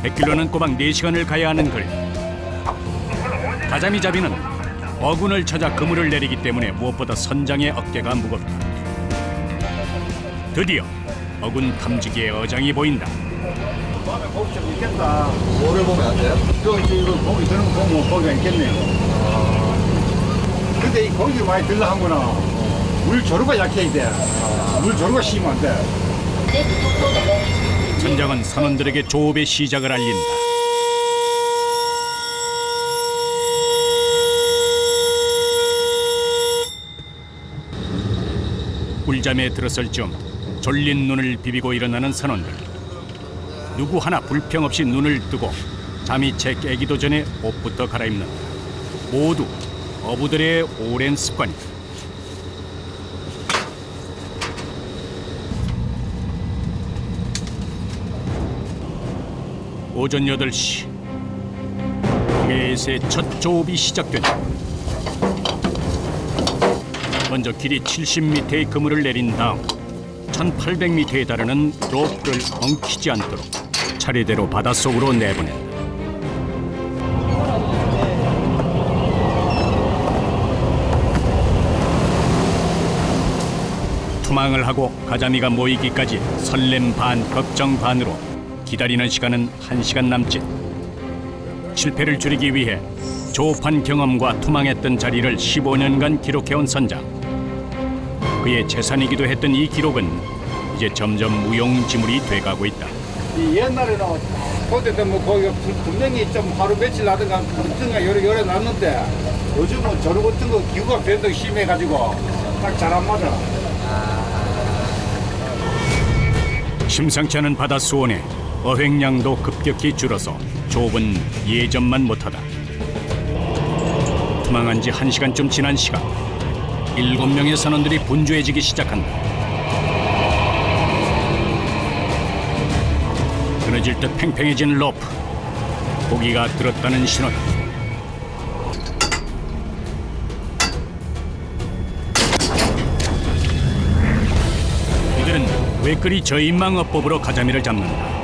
100km는 꼬박 4시간을 가야 하는 거리. 가자미 잡이는 어군을 찾아 그물을 내리기 때문에 무엇보다 선장의 어깨가 무겁다. 드디어 어군 탐지기의 어장이 보인다. 밤에 고기 좀 있겠다. 뭐를 보면 안 돼요? 이거 고기 드는 거 보면 고기가 있겠네요. 근데 이 고기 많이 들라 하면은 물 조류가 약해야 돼. 물 조류가 심으면 안 돼. 선장은 선원들에게 조업의 시작을 알린다. 꿀잠에 들었을 즈음 졸린 눈을 비비고 일어나는 선원들. 누구 하나 불평 없이 눈을 뜨고 잠이 채 깨기도 전에 옷부터 갈아입는다. 모두 어부들의 오랜 습관이다. 오전 8시 동해에서의 첫 조업이 시작된다. 먼저 길이 70m의 그물을 내린 다음 1800m에 달하는 로프를 엉키지 않도록 차례대로 바닷속으로 내보낸다. 투망을 하고 가자미가 모이기까지 설렘 반 걱정 반으로 기다리는 시간은 1시간 남짓. 실패를 줄이기 위해 조업한 경험과 투망했던 자리를 15년간 기록해온 선장. 그의 재산이기도 했던 이 기록은 이제 점점 무용지물이 돼가고 있다. 이 옛날에는 그때도 뭐 거기가 분명히 좀 하루 며칠 나든가 어떤가 요래 놨는데 요즘은 저런 같은 거 기후가 변동이 심해가지고 딱 잘 안 맞아. 심상치 않은 바다 수온에 어획량도 급격히 줄어서 조업은 예전만 못하다. 투망한 지 1시간쯤 지난 시각 7명의 선원들이 분주해지기 시작한다. 끊어질 듯 팽팽해진 로프. 고기가 들었다는 신호다. 이들은 외끌이 저인망어법으로 가자미를 잡는다.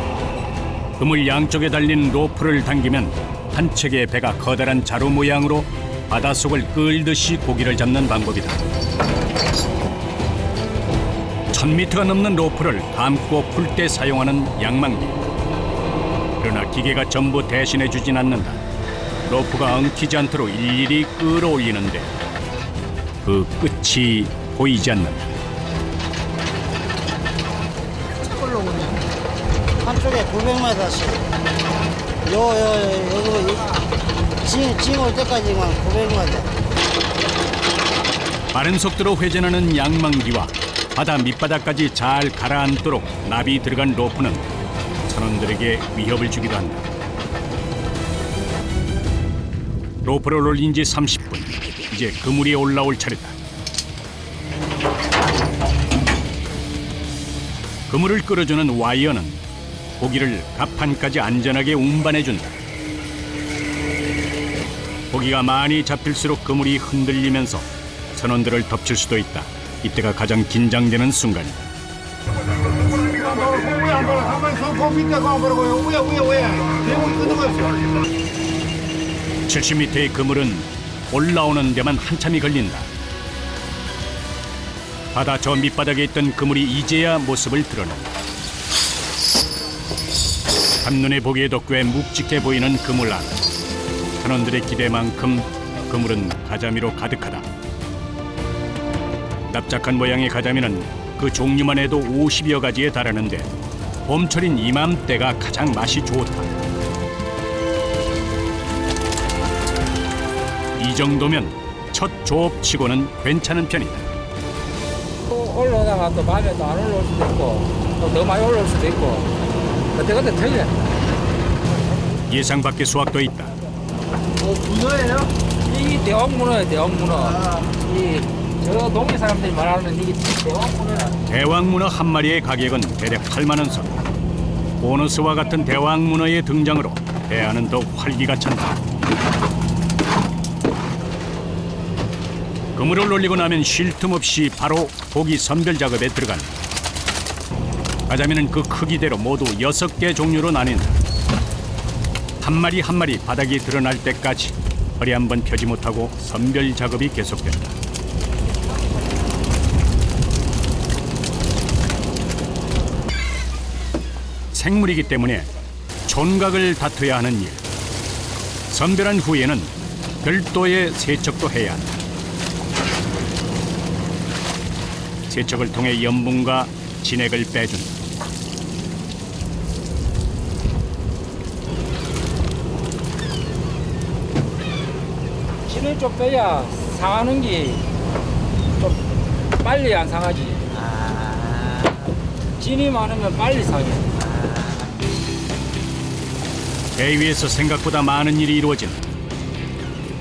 그물 양쪽에 달린 로프를 당기면 한 척의 배가 커다란 자루 모양으로 바닷속을 끌듯이 고기를 잡는 방법이다. 1000m가 넘는 로프를 감고 풀 때 사용하는 양망기. 그러나 기계가 전부 대신해주진 않는다. 로프가 엉키지 않도록 일일이 끌어올리는데 그 끝이 보이지 않는다. 한쪽에 900m씩 징 올 때까지만 900m. 빠른 속도로 회전하는 양망기와 바다 밑바닥까지 잘 가라앉도록 납이 들어간 로프는 선원들에게 위협을 주기도 한다. 로프를 올린 지 30분. 이제 그물이 올라올 차례다. 그물을 끌어주는 와이어는 고기를 갑판까지 안전하게 운반해준다. 고기가 많이 잡힐수록 그물이 흔들리면서 선원들을 덮칠 수도 있다. 이때가 가장 긴장되는 순간이다. 70m의 그물은 올라오는 데만 한참이 걸린다. 바다 저 밑바닥에 있던 그물이 이제야 모습을 드러낸다. 한눈에 보기에도 꽤 묵직해 보이는 그물 안. 선원들의 기대만큼 그물은 가자미로 가득하다. 납작한 모양의 가자미는 그 종류만 해도 50여 가지에 달하는데 봄철인 이맘때가 가장 맛이 좋다. 이 정도면 첫 조업치고는 괜찮은 편이다. 또 올라오다가 또 밤에 또 안 올라올 수도 있고 또 더 많이 올라올 수도 있고 그때그때 틀려. 예상 밖의 수확도 있다. 문어예요? 이 대왕문어예요, 대왕문어. 저 동네 사람들이 말하는 이게 대왕문어라. 대왕문어 한 마리의 가격은 대략 8만 원 선. 보너스와 같은 대왕문어의 등장으로 대하는 더욱 활기가 찬다. 그물을 올리고 나면 쉴 틈 없이 바로 고기 선별 작업에 들어간다. 가자미는 그 크기대로 모두 6개 종류로 나뉜다. 한 마리 한 마리 바닥이 드러날 때까지 허리 한번 펴지 못하고 선별 작업이 계속된다. 생물이기 때문에 촌각을 다투어야 하는 일. 선별한 후에는 별도의 세척도 해야 한다. 세척을 통해 염분과 진액을 빼준다. 진을 좀 빼야 상하는 게 좀 빨리 안 상하지. 진이 많으면 빨리 상해. 배 위에서 생각보다 많은 일이 이루어진다.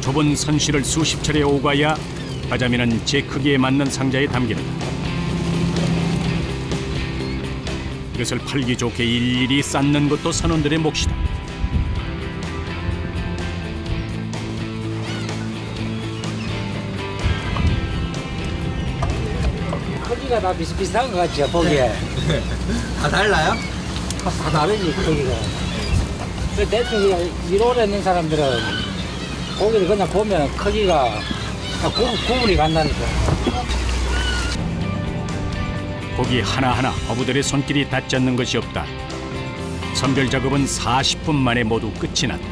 좁은 선실을 수십 차례 오가야 가자미는 제 크기에 맞는 상자에 담긴다. 이것을 팔기 좋게 일일이 쌓는 것도 선원들의 몫이다. 크기가 다 비슷비슷한 것 같죠, 보기에. 다 달라요? 다 다르지, 크기가. 그 대충 그냥 위로를 있는 사람들은 고기를 그냥 보면 크기가 구분이 간다니까. 고기 하나하나 어부들의 손길이 닿지 않는 것이 없다. 선별 작업은 40분 만에 모두 끝이 났다.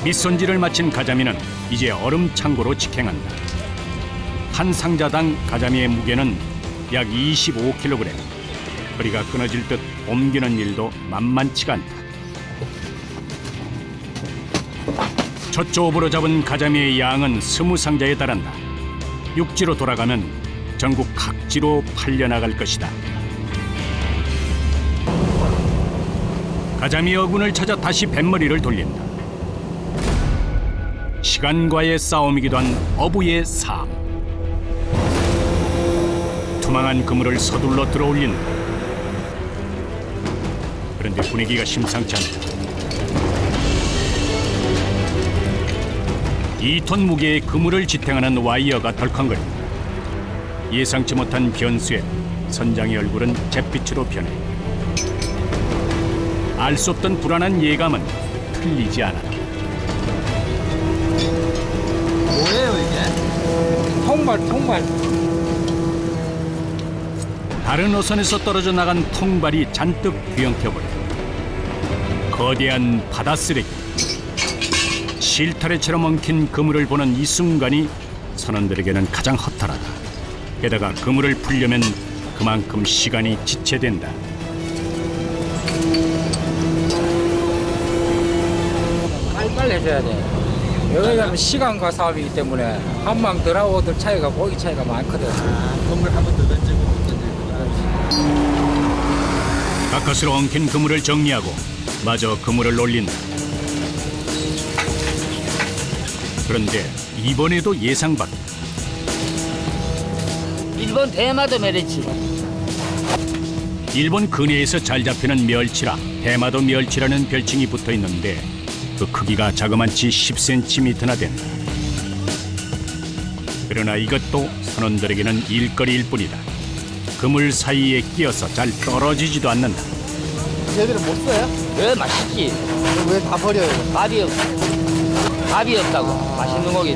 밑손질을 마친 가자미는 이제 얼음 창고로 직행한다. 한 상자당 가자미의 무게는 약 25kg. 허리가 끊어질 듯 옮기는 일도 만만치가 않다. 첫 조업으로 잡은 가자미의 양은 20상자에 달한다. 육지로 돌아가면 전국 각지로 팔려나갈 것이다. 가자미 어군을 찾아 다시 뱃머리를 돌린다. 시간과의 싸움이기도 한 어부의 삶. 투망한 그물을 서둘러 들어올린다. 그런데 분위기가 심상치 않다. 2톤 무게의 그물을 지탱하는 와이어가 덜컹거린다. 예상치 못한 변수에 선장의 얼굴은 잿빛으로 변해 알 수 없던 불안한 예감은 틀리지 않았다. 뭐예요 이게? 통발. 다른 어선에서 떨어져 나간 통발이 잔뜩 뒤엉켜버려 거대한 바다 쓰레기. 실타래처럼 엉킨 그물을 보는 이 순간이 선원들에게는 가장 허탈하다. 게다가 그물을 풀려면 그만큼 시간이 지체된다. 빨리빨리 해줘야 돼. 여기가 시간과 싸움이기 때문에 한 방 덜하고 덜 차이가 고기 차이가 많거든. 건물 한 번 더 던지고 가까스로 엉킨 그물을 정리하고 마저 그물을 올린다. 그런데 이번에도 예상 밖. 일본 대마도 멸치. 일본 근해에서 잘 잡히는 멸치라 대마도 멸치라는 별칭이 붙어 있는데 그 크기가 자그만치 10cm나 된다. 그러나 이것도 선원들에게는 일거리일 뿐이다. 그물 사이에 끼어서 잘 떨어지지도 않는다. 얘들은 못 써요? 왜 맛있지? 왜 다 버려요? 밥이 없다고. 맛있는 고기.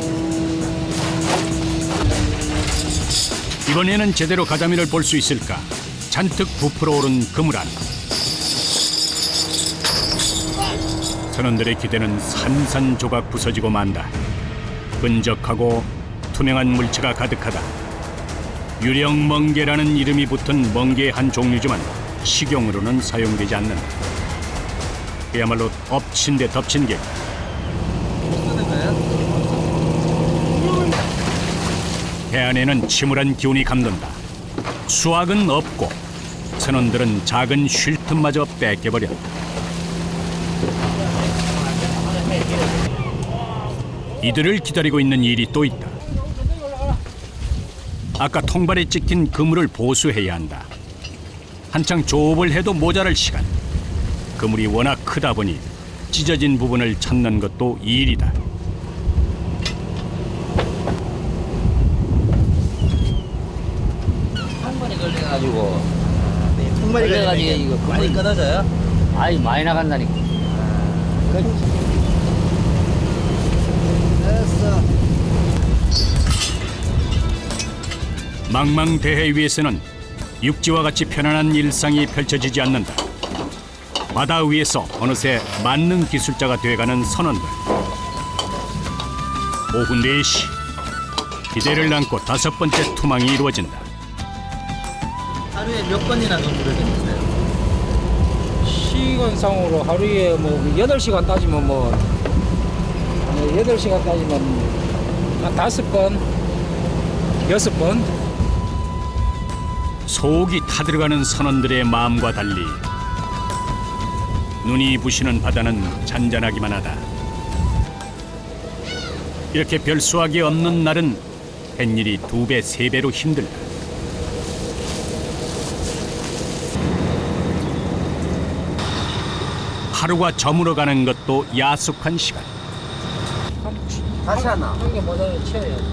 이번에는 제대로 가자미를 볼 수 있을까? 잔뜩 부풀어 오른 그물 안. 선원들의 기대는 산산조각 부서지고 만다. 끈적하고 투명한 물체가 가득하다. 유령멍게라는 이름이 붙은 멍게의 한 종류지만 식용으로는 사용되지 않는다. 그야말로 엎친 데 덮친 게. 해안에는 침울한 기운이 감돈다. 수확은 없고 선원들은 작은 쉴 틈마저 뺏겨버렸다. 이들을 기다리고 있는 일이 또 있다. 아까 통발에 찍힌 그물을 보수해야 한다. 한창 조업을 해도 모자랄 시간. 그물이 워낙 크다 보니 찢어진 부분을 찾는 것도 일이다. 한 번에 걸려가지고. 마리가 그래가지고 되는 게 이거 많이 그물- 끊어져요? 아이 많이 나간다니까. 됐어. 망망대해 위에서는 육지와 같이 편안한 일상이 펼쳐지지 않는다. 바다 위에서 어느새 만능 기술자가 돼가는 선원들. 오후 4시 기대를 안고 5번째 투망이 이루어진다. 하루에 몇 번이나 건물을 댕기세요? 시간상으로 하루에 뭐 8시간 따지면 뭐 8시간 따지면 한 5번, 6번. 속이 타들어가는 선원들의 마음과 달리 눈이 부시는 바다는 잔잔하기만 하다. 이렇게 별수학이 없는 날은 햇일이 2배, 3배로 힘들다. 하루가 저물어가는 것도 야속한 시간. 다시 하나. 한개 모자를 채워야 돼.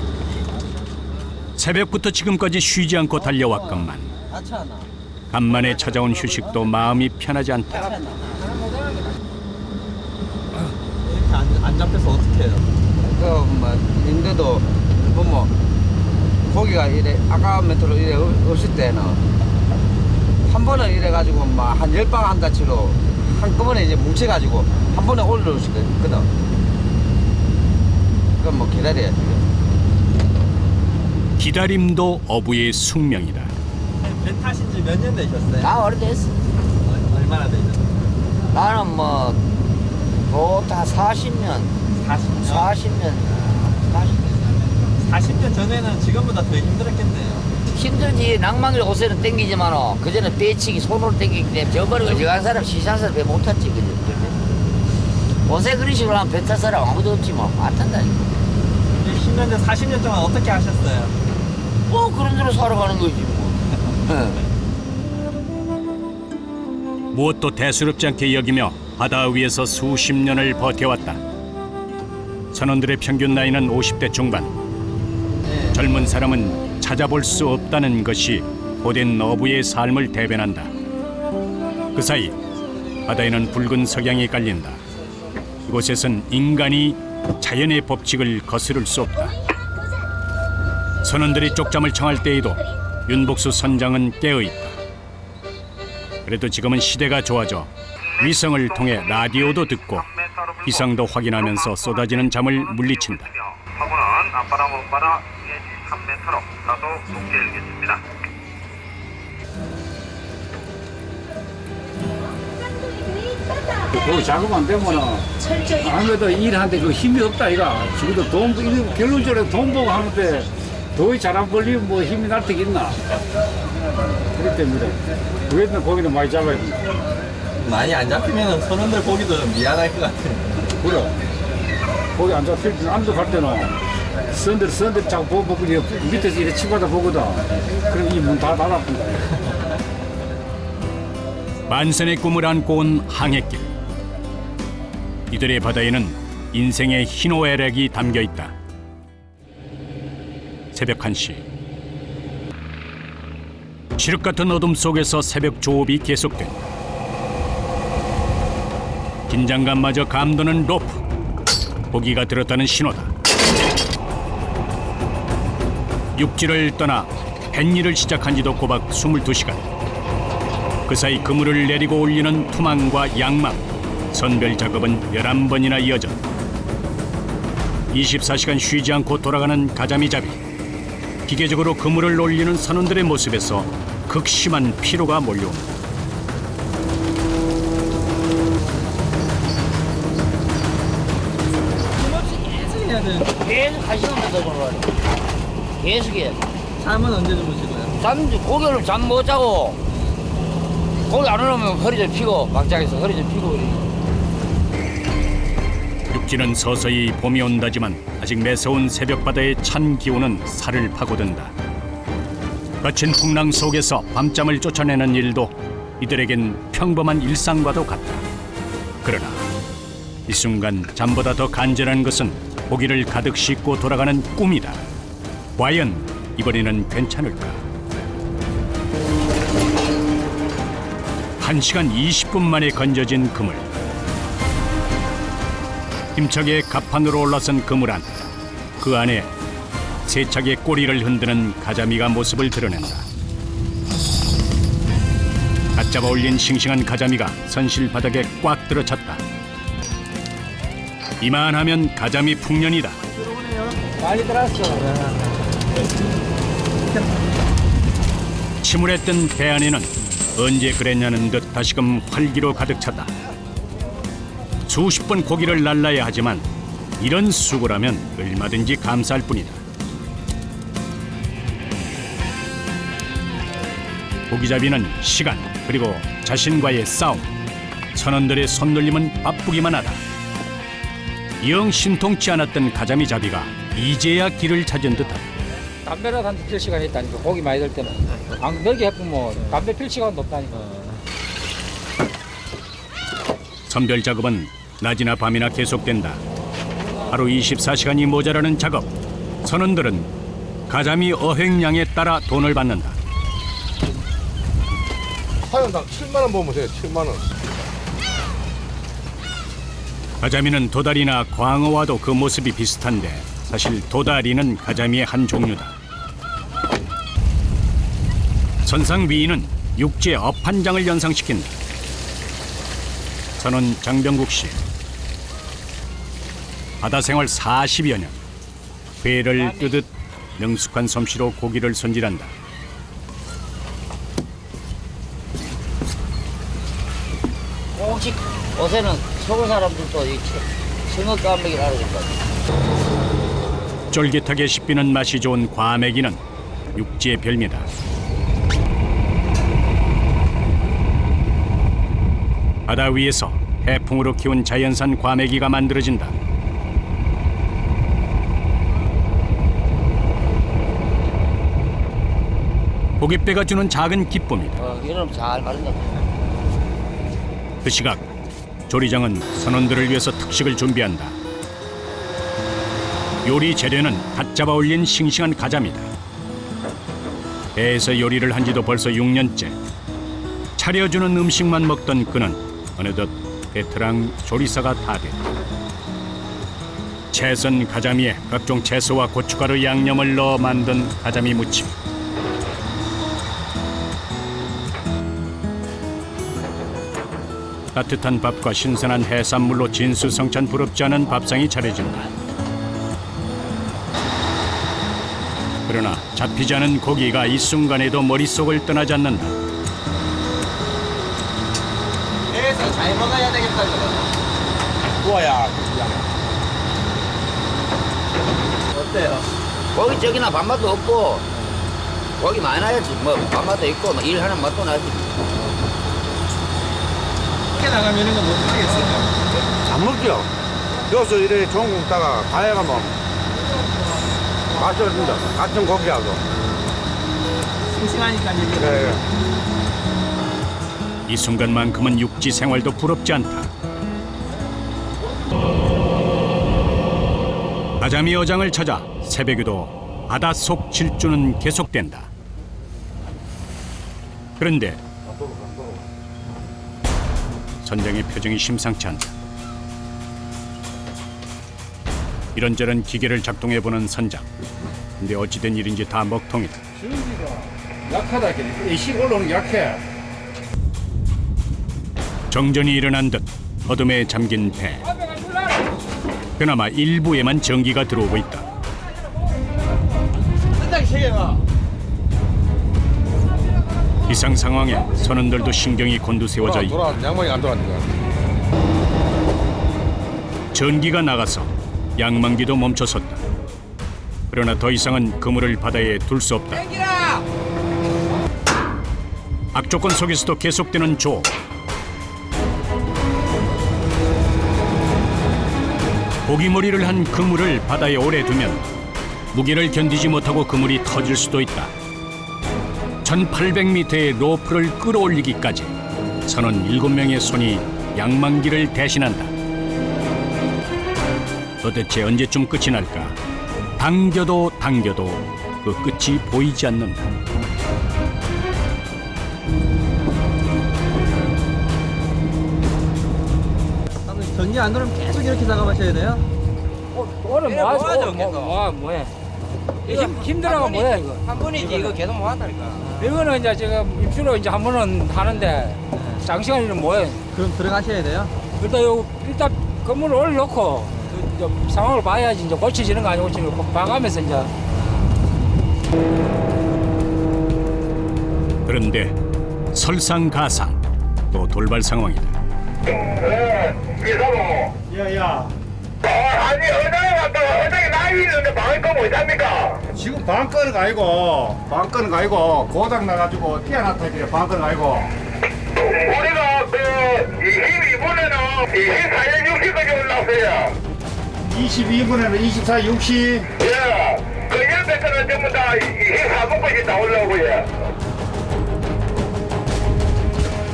새벽부터 지금까지 쉬지 않고 달려왔건만 다시 하나. 간만에 찾아온 휴식도 마음이 편하지 않다. 이렇게 안 잡혀서 어떻게 해요? 그뭐 인데도 뭐 고기가 이래 아까 메트로 이래 없을 때는 한 번은 이래 가지고 막 한 10방 한다치로 한꺼번에 이제 뭉쳐가지고 한 번에 올라올 수 있거든. 그럼 뭐 기다려야 돼. 기다림도 어부의 숙명이다. 배 타신 지 몇 년 되셨어요? 나 오래됐어. 얼마나 되셨어요? 나는 뭐 보다 40년, 40년? 40년. 40년 전에는 지금보다 더 힘들었겠네요. 힘들지. 낭만길 옷에는 땡기지만 그전에 배치기 손으로 땡기기 때문에 저번에 어지간한 사람 시장사를 배 못 탔지. 그죠? 옷에 그런 식으로 하면 배 탈 사람 아무도 없지 뭐. 안 탄다니까. 10년 전, 40년 동안 어떻게 하셨어요? 뭐 그런 대로 살아가는 거지 뭐. 무엇도 대수롭지 않게 여기며 바다 위에서 수십 년을 버텨왔다. 선원들의 평균 나이는 50대 중반. 젊은 사람은 찾아볼 수 없다는 것이 고된 어부의 삶을 대변한다. 그 사이 바다에는 붉은 석양이 깔린다. 이곳에선 인간이 자연의 법칙을 거스를 수 없다. 선원들이 쪽잠을 청할 때에도 윤복수 선장은 깨어있다. 그래도 지금은 시대가 좋아져 위성을 통해 라디오도 듣고 기상도 확인하면서 쏟아지는 잠을 물리친다. 화분은 앞바다 먼바다 3m로 다소 높게 일겠습니다. 그거 작업 안 되면은 아무래도 일하는데 그 힘이 없다 이가. 지금도 돈 이거 결론적으로 돈 보고 하는데 더위 잘 안 걸리면 뭐 힘이 날 때가 있나. 그렇기 때문에 그래도 거기는 많이 잡아야 돼. 많이 안 잡히면 선원들 보기도 미안할 것 같아요. 그래. 거기 안 잡힐 때 안도 갈 때는 선들 자꾸 보고 밑에서 이렇게 치받아 보거든. 그럼 이 문 다 닫았구나. 만선의 꿈을 안고 온 항해길. 이들의 바다에는 인생의 희노애락이 담겨 있다. 새벽 1시. 칠흑 같은 어둠 속에서 새벽 조업이 계속된다. 긴장감마저 감도는 로프. 고기가 들었다는 신호다. 육지를 떠나 뱃일을 시작한 지도 꼬박 22시간. 그 사이 그물을 내리고 올리는 투망과 양망, 선별 작업은 11번이나 이어졌다. 24시간 쉬지 않고 돌아가는 가자미잡이. 기계적으로 그물을 올리는 선원들의 모습에서 극심한 피로가 몰려온다. 계속 해야 되는 계속 1시간만 더 걸어야 돼. 계속 해야 돼. 잠은 언제 주무시고요? 고개를 잠 못 자고 고개 안 오면 허리 좀 피고 막장에서 허리 좀 피고 그래. 육지는 서서히 봄이 온다지만 아직 매서운 새벽 바다의 찬 기온은 살을 파고든다. 거친 풍랑 속에서 밤잠을 쫓아내는 일도 이들에겐 평범한 일상과도 같다. 그러나 이 순간 잠보다 더 간절한 것은 고기를 가득 싣고 돌아가는 꿈이다. 과연 이번에는 괜찮을까? 1시간 20분 만에 건져진 그물. 힘차게 갑판으로 올라선 그물 안. 그 안에 세차게 꼬리를 흔드는 가자미가 모습을 드러낸다. 갓 잡아 올린 싱싱한 가자미가 선실 바닥에 꽉 들어찼다. 이만하면 가자미 풍년이다. 많이 들어왔어. 침울했던 배 안에는 언제 그랬냐는 듯 다시금 활기로 가득 찼다. 수십 번 고기를 날라야 하지만 이런 수고라면 얼마든지 감사할 뿐이다. 고기잡이는 시간 그리고 자신과의 싸움. 선원들의 손놀림은 바쁘기만 하다. 영 신통치 않았던 가자미 잡이가 이제야 길을 찾은 듯하다. 담배라도 한 필 시간이 있다니까. 고기 많이 들 때는. 안 넓게 해보면 담배 필 시간도 없다니까. 선별 작업은 낮이나 밤이나 계속된다. 하루 24시간이 모자라는 작업. 선원들은 가자미 어획량에 따라 돈을 받는다. 하연당 7만원 보면 돼요. 7만원. 가자미는 도다리나 광어와도 그 모습이 비슷한데 사실 도다리는 가자미의 한 종류다. 선상 위인은 육지의 업 한 장을 연상시킨다. 선원 장병국 씨. 바다 생활 40여 년. 회를 뜨듯 능숙한 솜씨로 고기를 손질한다. 혹시 요새는 서울 사람들도 이 청어 까매기를 알아준다. 쫄깃하게 씹히는 맛이 좋은 과메기는 육지의 별미다. 바다 위에서 해풍으로 키운 자연산 과메기가 만들어진다. 고깃배가 주는 작은 기쁨이다. 이러면 잘 마른다. 그 시각 조리장은 선원들을 위해서 특식을 준비한다. 요리 재료는 갓 잡아 올린 싱싱한 가자미다. 배에서 요리를 한 지도 벌써 6년째. 차려주는 음식만 먹던 그는 어느덧 베테랑 조리사가 다 됐다. 채선 가자미에 각종 채소와 고춧가루 양념을 넣어 만든 가자미 무침. 따뜻한 밥과 신선한 해산물로 진수성찬 부럽지 않은 밥상이 차려진다. 그러나 잡히지 않은 고기가 이 순간에도 머릿속을 떠나지 않는다. 배에서 잘 먹어야 되겠다. 좋아야. 어때요? 고기 저기나 밥맛도 없고 고기 많이 나야지. 뭐 밥맛도 있고 뭐 일하는 맛도 나지. 밖에 나가면은 못 하겠어요. 안 먹죠? 여기서 이래 좋은 거 먹다가 가야 가면 맛있습니다. 같은 고기하고. 싱싱하니까 이게. 네. 이 순간만큼은 육지 생활도 부럽지 않다. 가자미 어장을 찾아 새벽에도 바닷속 질주는 계속된다. 그런데 선장의 표정이 심상치 않다. 이런저런 기계를 작동해보는 선장. 근데 어찌된 일인지 다 먹통이다. 약하다. 이식 올라오는 게 약해. 정전이 일어난 듯 어둠에 잠긴 배. 그나마 일부에만 전기가 들어오고 있다. 이상 상황에 선원들도 신경이 곤두세워져 있다. 양말이 안 돌아가니까. 전기가 나가서 양만기도 멈춰섰다. 그러나 더 이상은 그물을 바다에 둘 수 없다. 악조건 속에서도 계속되는 조업. 고기머리를 한 그물을 바다에 오래 두면 무게를 견디지 못하고 그물이 터질 수도 있다. 1800m의 로프를 끌어올리기까지 선원 7명의 손이 양만기를 대신한다. 도대체 언제쯤 끝이 날까? 당겨도 그 끝이 보이지 않는다. 전기 안 들어오면 계속 이렇게 작업하셔야 돼요? 오늘 이래 뭐 뭐하죠, 하죠? 계속? 뭐해? 힘들어가 뭐야 이거? 한 번이지 이거 계속 뭐 한다니까. 이거는 이제 지금 입주로 이제 한 번은 하는데 장시간이는 뭐해? 그럼 들어가셔야 돼요? 일단 건물을 올려놓고 이제 상황을 봐야지 이제 고쳐지는 거 아니고 지금 봐가면서 이제. 그런데 설상가상 또 돌발 상황이다. 야야 아니 어장에 갔다가 어장에 나이 있는데 방을 끄면 어떡합니까? 지금 방 끄는 거 아니고 방 끄는 거 아니고 고장 나가지고 뛰어났다 그래. 방 끄는 거 아니고. 우리가 이 이번에는 이 14년 60까지 올라왔어요. 22분에는 24, 60. 예. 그 옆에서는 전부 다 24분까지 다 올라오고요.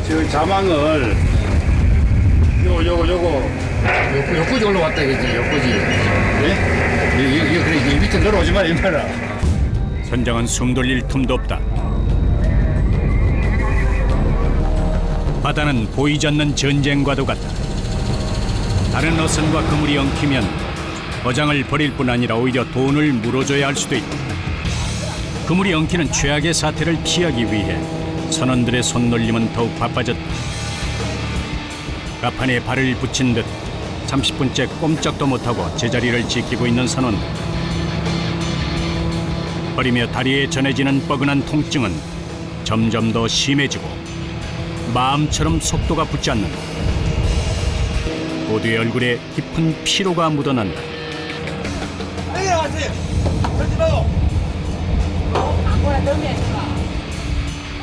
저 자망을 요거지 올라왔다 이거지 요거지. 예? 이거 그래 이 밑에 내려오지 마 이마라. 선장은 숨 돌릴 틈도 없다. 바다는 보이지 않는 전쟁과도 같다. 다른 어선과 그물이 엉키면 어장을 버릴 뿐 아니라 오히려 돈을 물어줘야 할 수도 있다. 그물이 엉키는 최악의 사태를 피하기 위해 선원들의 손놀림은 더욱 바빠졌다. 가판에 발을 붙인 듯 30분째 꼼짝도 못하고 제자리를 지키고 있는 선원들. 허리며 다리에 전해지는 뻐근한 통증은 점점 더 심해지고 마음처럼 속도가 붙지 않는다. 모두의 얼굴에 깊은 피로가 묻어난다.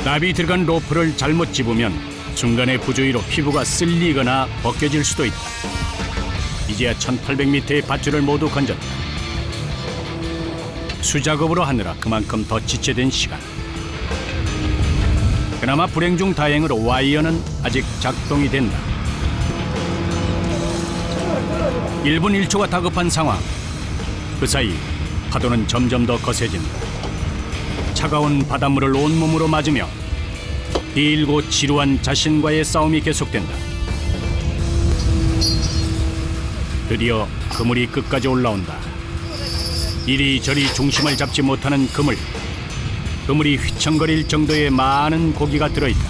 납이 들어간 로프를 잘못 집으면 중간의 부주의로 피부가 쓸리거나 벗겨질 수도 있다. 이제야 1800m의 밧줄을 모두 건졌다. 수작업으로 하느라 그만큼 더 지체된 시간. 그나마 불행 중 다행으로 와이어는 아직 작동이 된다. 1분 1초가 다급한 상황. 그 사이 파도는 점점 더 거세진다. 차가운 바닷물을 온몸으로 맞으며 길고 지루한 자신과의 싸움이 계속된다. 드디어 그물이 끝까지 올라온다. 이리저리 중심을 잡지 못하는 그물. 그물이 휘청거릴 정도의 많은 고기가 들어있다.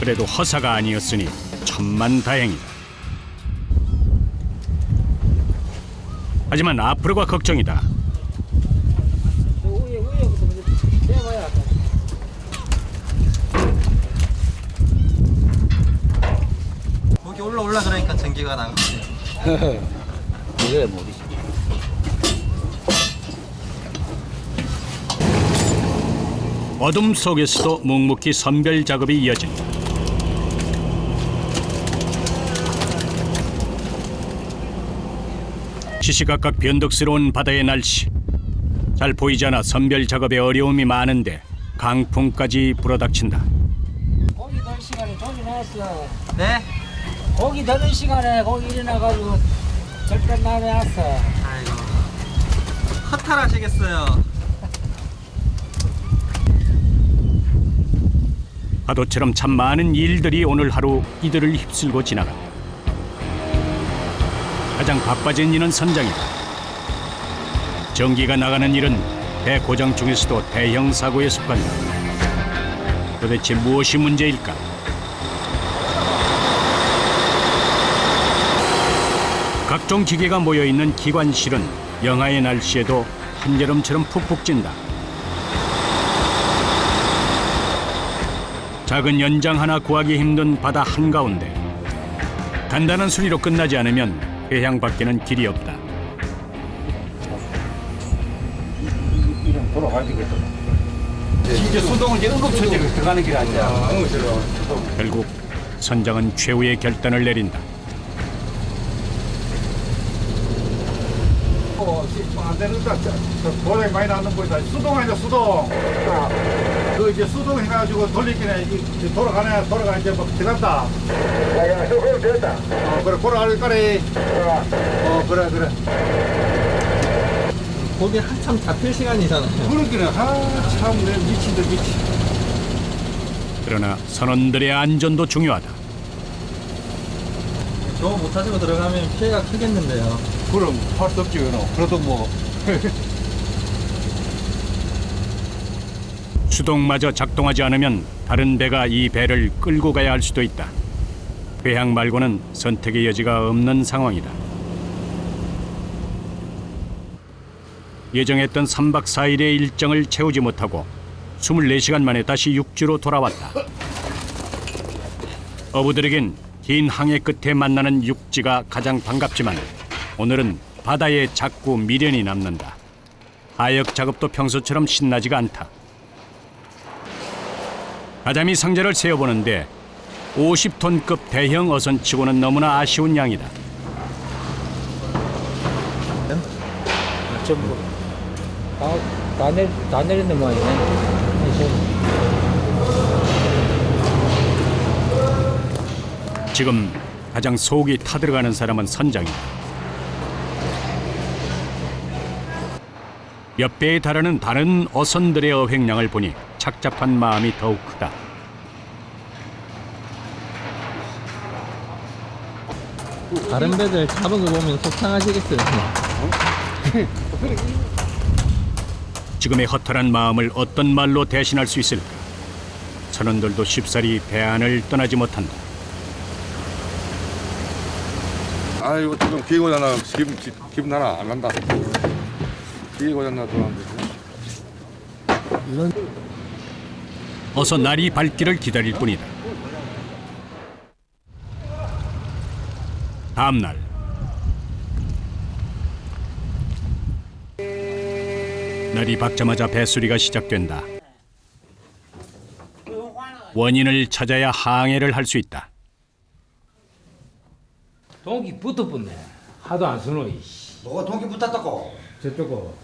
그래도 허사가 아니었으니 천만다행이다. 하지만 앞으로가 걱정이다. 위에부터 먼저 떼봐야 거기 올라 그러니까 전기가 나가지. 이게 뭐지? 어둠 속에서도 묵묵히 선별 작업이 이어진다. 시시각각 변덕스러운 바다의 날씨. 잘 보이지 않아 선별 작업에 어려움이 많은데 강풍까지 불어닥친다. 고기 덜 시간에 돈이 나왔어. 네? 고기 더는 시간에 고기 일어나가지고 절대 나에 왔어. 아이고. 허탈하시겠어요. 파도처럼 참 많은 일들이 오늘 하루 이들을 휩쓸고 지나간다. 가장 바빠진 이는 선장이다. 전기가 나가는 일은 대고장 중에서도 대형 사고에 속한다. 도대체 무엇이 문제일까? 각종 기계가 모여있는 기관실은 영하의 날씨에도 한여름처럼 푹푹 찐다. 작은 연장 하나 구하기 힘든 바다 한가운데 간단한 수리로 끝나지 않으면 해양 밖에는 길이 없다. 이런 돌아가야 되겠다. 이제 수동은 이제 응급처리로 들어가는 길 아니야. 결국 선장은 최후의 결단을 내린다. 안 되는다. 고장이 많이 나는 거다. 수동 아니야 수동. 그 이제 수동 해가지고 돌리기네 이제 돌아가 이제 막 들어간다. 야, 그럼 됐다. 그래 돌아갈 거래. 그래. 거기 한참 잡힐 시간이잖아요. 그러기는 참 미친다 미치. 그러나 선원들의 안전도 중요하다. 저거 못 타시고 들어가면 피해가 크겠는데요. 그럼 할 수 없지, 그럼. 그래도 뭐. 수동마저 작동하지 않으면 다른 배가 이 배를 끌고 가야 할 수도 있다. 회항 말고는 선택의 여지가 없는 상황이다. 예정했던 3박 4일의 일정을 채우지 못하고 24시간 만에 다시 육지로 돌아왔다. 어부들에겐 긴 항해 끝에 만나는 육지가 가장 반갑지만 오늘은 바다에 자꾸 미련이 남는다. 하역 작업도 평소처럼 신나지가 않다. 가자미 상자를 세어보는데 50톤급 대형 어선치고는 너무나 아쉬운 양이다. 전부 다 내리는 모양이네. 지금 가장 속이 타들어가는 사람은 선장이다. 몇 배에 달하는 다른 어선들의 어획량을 보니 착잡한 마음이 더욱 크다. 다른 배들 잡은 거 보면 속상하시겠어요. 지금의 허탈한 마음을 어떤 말로 대신할 수 있을까? 선원들도 쉽사리 배 안을 떠나지 못한다. 아이고 지금 기고잖아. 기분 나나 안 난다. 기고잖아 들어왔는데. 어서 날이 밝기를 기다릴 뿐이다. 다음 날 날이 밝자마자 뱃소리가 시작된다. 원인을 찾아야 항해를 할 수 있다. 동기 붙어붙네. 하도 안 쓰노. 뭐가 동기 붙었다고? 저쪽 거.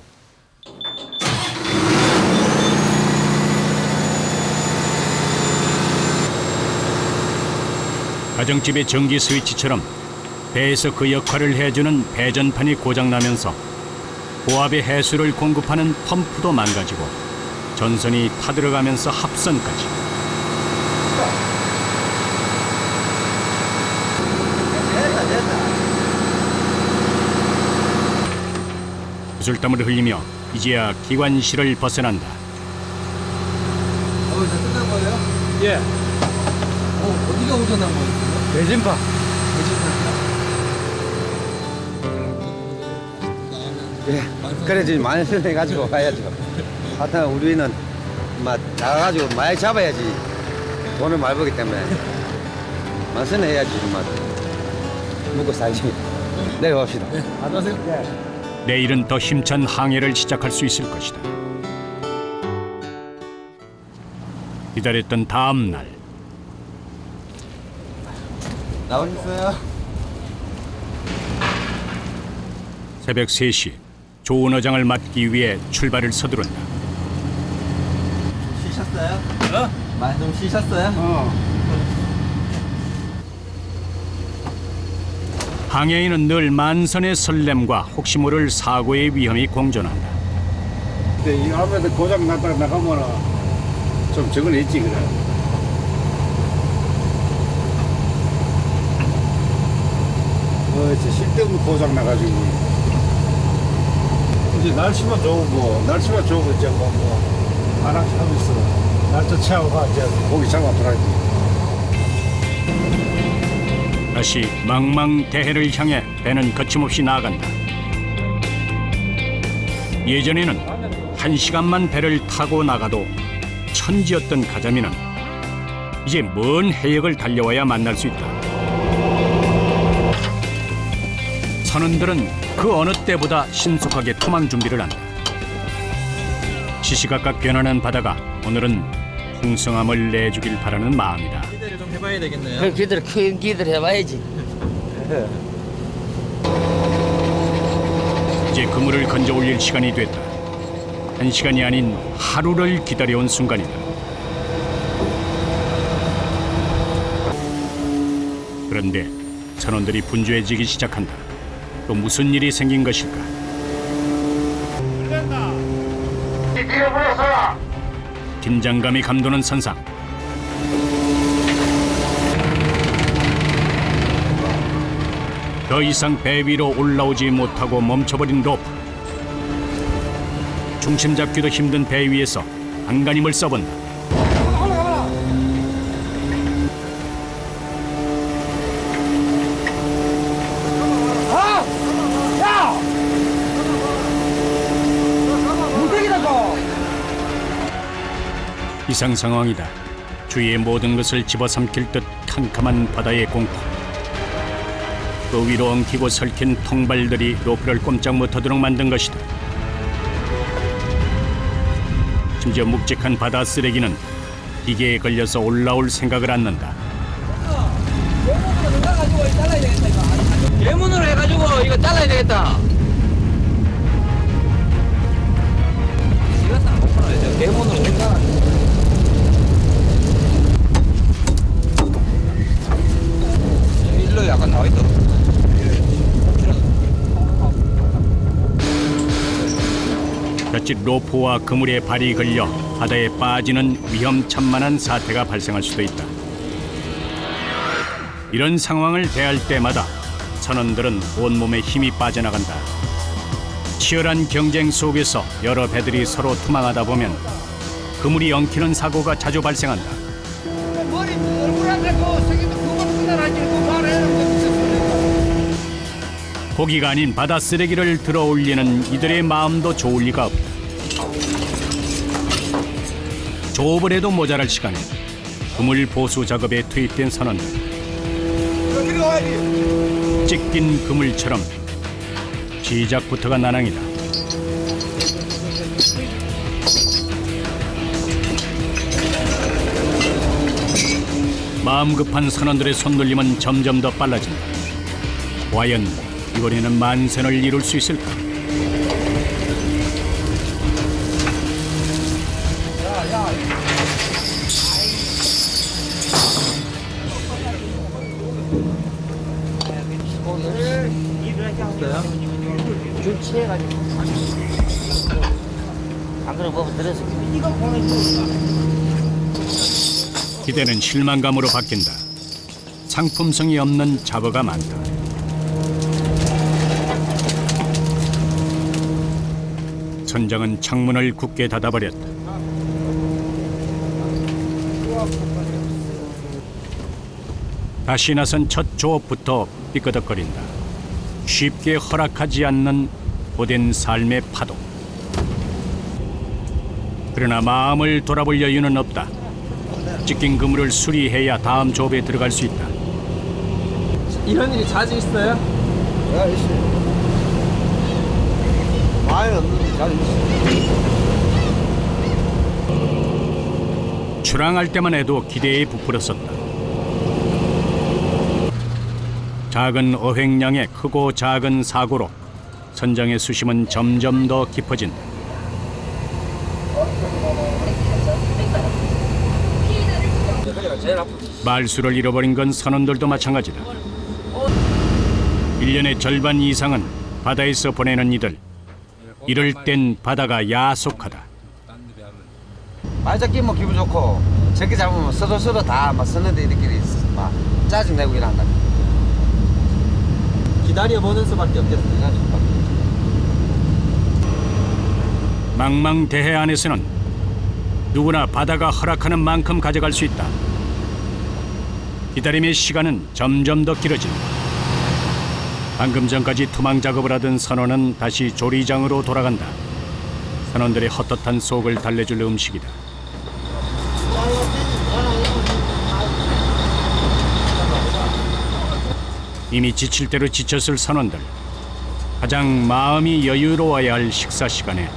가정집의 전기 스위치처럼 배에서 그 역할을 해주는 배전판이 고장나면서 고압의 해수를 공급하는 펌프도 망가지고 전선이 타들어가면서 합선까지. 구슬땀을 흘리며 이제야 기관실을 벗어난다. 다 끝난 거예요? 예. 어디가 운전한 거예요? 배진파. 예. 그래 지금 많이 해가지고 가야죠. 하여튼 우리는 막 나가가지고 많이 잡아야지 돈을 많이 벌기 때문에 만선을 해야지 막 먹고 살지. 내려갑시다. 내일은 더 힘찬 항해를 시작할 수 있을 것이다. 기다렸던 다음 날 나오셨어요? 새벽 3시 좋은 어장을 맞기 위해 출발을 서두른다. 쉬셨어요? 많이 좀 쉬셨어요? 항해에는 늘 만선의 설렘과 혹시 모를 사고의 위험이 공존한다. 근데 이 아무래도 고장 났다가 나가면은 좀 적은 있지 그래. 이제 쓸데없는 고장 나가지고 이제 날씨만 좋고 날씨만 좋고 이제 뭐 안하게 하면서 날짜 채우고 이제 고기 잡아들어야지. 다시 망망대해를 향해 배는 거침없이 나아간다. 예전에는 1시간만 배를 타고 나가도 천지였던 가자미는 이제 먼 해역을 달려와야 만날 수 있다. 선원들은 그 어느 때보다 신속하게 토막 준비를 한다. 시시각각 변하는 바다가 오늘은 풍성함을 내주길 바라는 마음이다. 기대를 좀 해봐야 되겠네요. 그 기들 큰 기들 해봐야지. 이제 그물을 건져 올릴 시간이 됐다. 1시간이 아닌 하루를 기다려온 순간이다. 그런데 선원들이 분주해지기 시작한다. 또 무슨 일이 생긴 것일까? 긴장감이 감도는 선상. 더 이상 배 위로 올라오지 못하고 멈춰버린 로프. 중심 잡기도 힘든 배 위에서 안간힘을 써본다. 이상 상황이다. 주위의 모든 것을 집어삼킬 듯 캄캄한 바다의 공포. 그 위로 엉키고 설킨 통발들이 로프를 꼼짝 못하도록 만든 것이다. 심지어 묵직한 바다 쓰레기는 기계에 걸려서 올라올 생각을 않는다. 대문으로 해가지고 이거 잘라야 되겠다. 대문으로 생각. 일로 약간 나와 있다. 볏짚 로프와 그물에 발이 걸려 바다에 빠지는 위험천만한 사태가 발생할 수도 있다. 이런 상황을 대할 때마다 선원들은 온몸에 힘이 빠져나간다. 치열한 경쟁 속에서 여러 배들이 서로 투망하다 보면 그물이 엉키는 사고가 자주 발생한다. 고기가 아닌 바다 쓰레기를 들어 올리는 이들의 마음도 좋을 리가 없다. 조업을 해도 모자랄 시간에 그물 보수 작업에 투입된 선원들. 찢긴 그물처럼 시작부터가 난항이다. 마음 급한 선원들의 손놀림은 점점 더 빨라진다. 과연 이번에는 만선을 이룰 수 있을까? 줄 취해가지고 안 그래 보면 들어서 기대는 실망감으로 바뀐다. 상품성이 없는 잡어가 많다. 선장은 창문을 굳게 닫아버렸다. 다시 나선 첫 조업부터 삐끄덕거린다. 쉽게 허락하지 않는 고된 삶의 파도. 그러나 마음을 돌아볼 여유는 없다. 찢긴 그물을 수리해야 다음 조업에 들어갈 수 있다. 이런 일이 자주 있어요? 야, 있어. 많이 없는데 잘 있어. 출항할 때만 해도 기대에 부풀었었다. 작은 어획량의 크고 작은 사고로 선장의 수심은 점점 더 깊어진다. 말수를 잃어버린 건 선원들도 마찬가지다. 1년의 절반 이상은 바다에서 보내는 이들. 이럴 땐 바다가 야속하다. 많이 잡기면 기분 좋고 적게 잡으면 서로 다 막 선원들끼리 막 짜증내고 이런다. 기다려보는 수밖에 없겠어요. 망망대해 안에서는 누구나 바다가 허락하는 만큼 가져갈 수 있다. 기다림의 시간은 점점 더 길어진다. 방금 전까지 투망 작업을 하던 선원은 다시 조리장으로 돌아간다. 선원들의 헛헛한 속을 달래줄 음식이다. 이미 지칠 대로 지쳤을 선원들. 가장 마음이 여유로워야 할 식사 시간에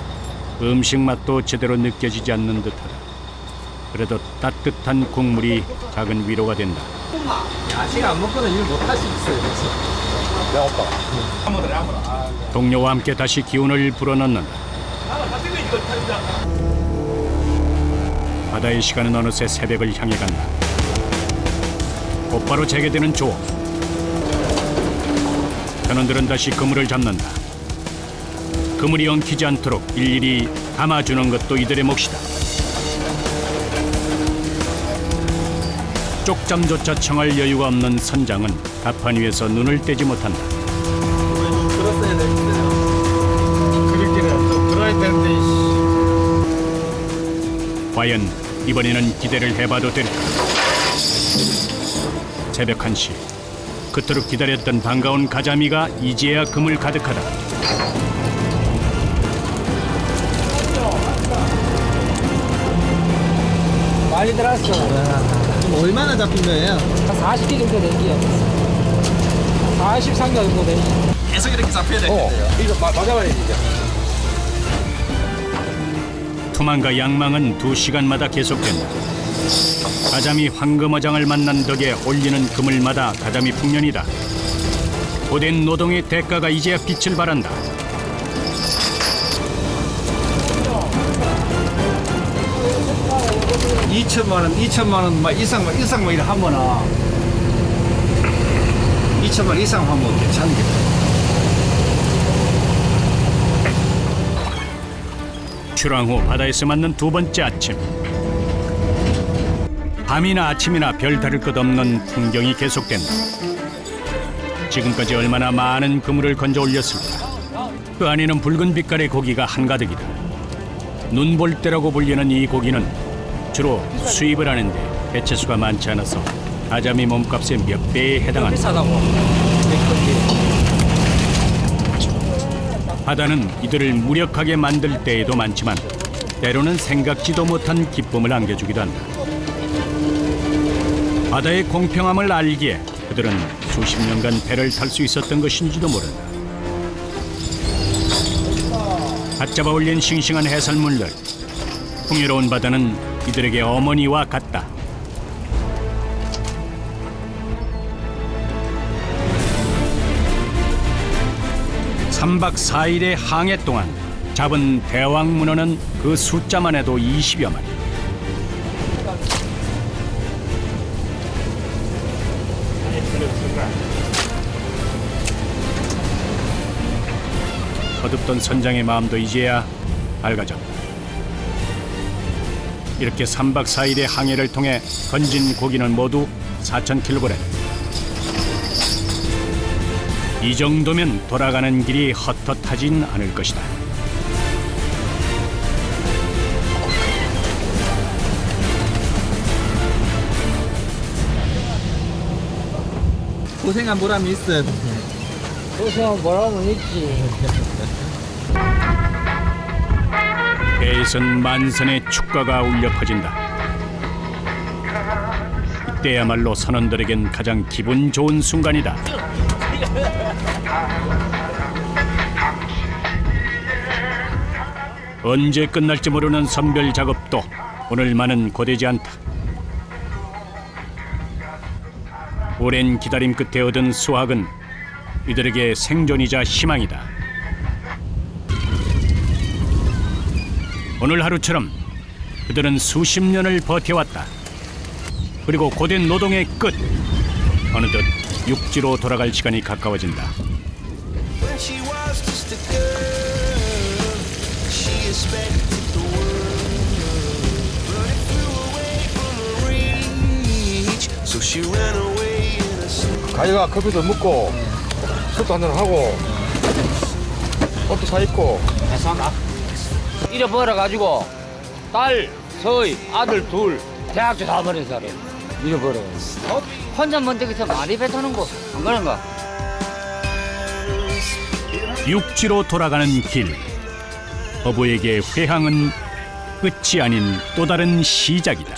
음식 맛도 제대로 느껴지지 않는 듯하다. 그래도 따뜻한 국물이 작은 위로가 된다. 야식 안 먹고는 일 못할 수 있어요. 동료와 함께 다시 기운을 불어넣는다. 바다의 시간은 어느새 새벽을 향해 간다. 곧바로 재개되는 조업. 선원들은 다시 그물을 잡는다. 그물이 엉키지 않도록 일일이 감아주는 것도 이들의 몫이다. 쪽잠조차 청할 여유가 없는 선장은 갑판 위에서 눈을 떼지 못한다. 과연 이번에는 기대를 해봐도 될까? 새벽 1시, 그토록 기다렸던 반가운 가자미가 이제야 그물 가득하다. 많이 들었어. 얼마나 잡힌 거예요? 한 40개 정도 된기요. 43개 정도 된기. 계속 이렇게 잡혀야 되겠네요. 이거 맞아봐야지 이제. 투망과 양망은 2시간마다 계속된다. 가자미 황금어장을 만난 덕에 올리는 그물마다 가자미 풍년이다. 고된 노동의 대가가 이제야 빛을 발한다. $2천만 원 이상 이래 하면은 2천만 원 이상 하면 괜찮은 게. 출항 후 바다에서 맞는 두 번째 아침. 밤이나 아침이나 별 다를 것 없는 풍경이 계속된다. 지금까지 얼마나 많은 그물을 건져 올렸을까. 그 안에는 붉은 빛깔의 고기가 한가득이다. 눈볼대라고 불리는 이 고기는 주로 수입을 하는데 개체수가 많지 않아서 가자미 몸값의 몇 배에 해당한다. 비싸다고. 바다는 이들을 무력하게 만들 때에도 많지만 때로는 생각지도 못한 기쁨을 안겨주기도 한다. 바다의 공평함을 알기에 그들은 수십 년간 배를 탈 수 있었던 것인지도 모른다. 갓 잡아 올린 싱싱한 해산물들. 풍요로운 바다는 이들에게 어머니와 같다. 삼박 4일의 항해 동안 잡은 대왕 문어는 그 숫자만 해도 20여 마리. 거듭던 선장의 마음도 이제야 밝아졌다. 이렇게 3박 4일의 항해를 통해 건진 고기는 모두 4,000kg. 이 정도면 돌아가는 길이 헛헛하진 않을 것이다. 고생한 보람이 있어요. 고생하면 뭐라면 있지. 배에선 만선의 축가가 울려 퍼진다. 이때야말로 선원들에겐 가장 기분 좋은 순간이다. 언제 끝날지 모르는 선별 작업도 오늘만은 고되지 않다. 오랜 기다림 끝에 얻은 수확은 이들에게 생존이자 희망이다. 오늘 하루처럼 그들은 수십 년을 버텨왔다. 그리고 고된 노동의 끝, 어느덧 육지로 돌아갈 시간이 가까워진다. 가희가 커피도 먹고 술도 한잔 하고 옷도 사 입고. 잃어버려가지고 딸, 서희, 아들 둘 대학교 다 버린 사람 잃어버려. 혼자 먼데기서 많이 배 타는 거 안 그런가? 육지로 돌아가는 길. 어부에게 회항은 끝이 아닌 또 다른 시작이다.